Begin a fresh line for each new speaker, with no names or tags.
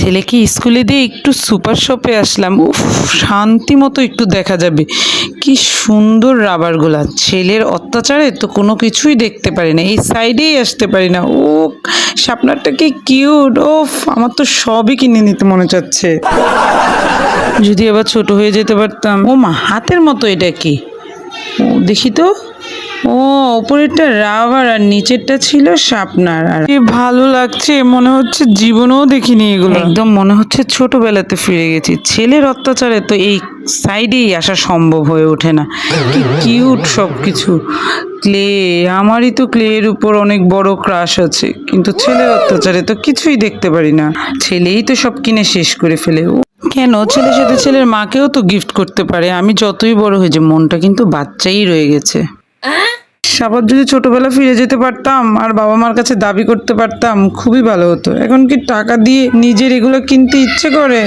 ছেলেকে স্কুলে দিয়ে একটু সুপার শপে আসলাম। উফ, শান্তি মতো একটু দেখা যাবে। কি সুন্দর রাবারগুলা। ছেলের অত্যাচারে তো কোনো কিছুই দেখতে পারি না, এই সাইডেই আসতে পারি না। ও শার্পনারটা কি কিউট! ওফ, আমার তো সবই কিনে নিতে মনে চাচ্ছে। যদি আবার ছোট হয়ে যেতে পারতাম। ও মা, হাতের মতো এটা কি? ও দেখি তো। ও, উপরেরটা রাবার আর নিচেরটা ছিল শার্পনার। আর কি ভালো লাগছে, মনে হচ্ছে জীবনেও দেখিনি এগুলো। একদম মনে হচ্ছে ছোটবেলাতে ফিরে গেছি। ছেলের অত্যাচারে তো এই সাইডেই আসা সম্ভব হয়ে ওঠে না। কি কিউট সব কিছু। ক্লে, আমারই তো ক্লের উপর অনেক বড় ক্রাশ আছে, কিন্তু ছেলের অত্যাচারে তো কিছুই দেখতে পারি না। ছেলেই তো সব কিনে শেষ করে ফেলে। কেন, ছেলের সাথে ছেলের মাকেও তো গিফট করতে পারে। আমি যতই বড় হয়ে যাই, মনটা কিন্তু বাচ্চাই রয়ে গেছে। আবার যদি ছোটবেলা ফিরে যেতে পারতাম আর বাবা মার কাছে দাবি করতে পারতাম, খুবই ভালো হতো। এখন কি টাকা দিয়ে নিজের এগুলো কিনতে ইচ্ছে করে?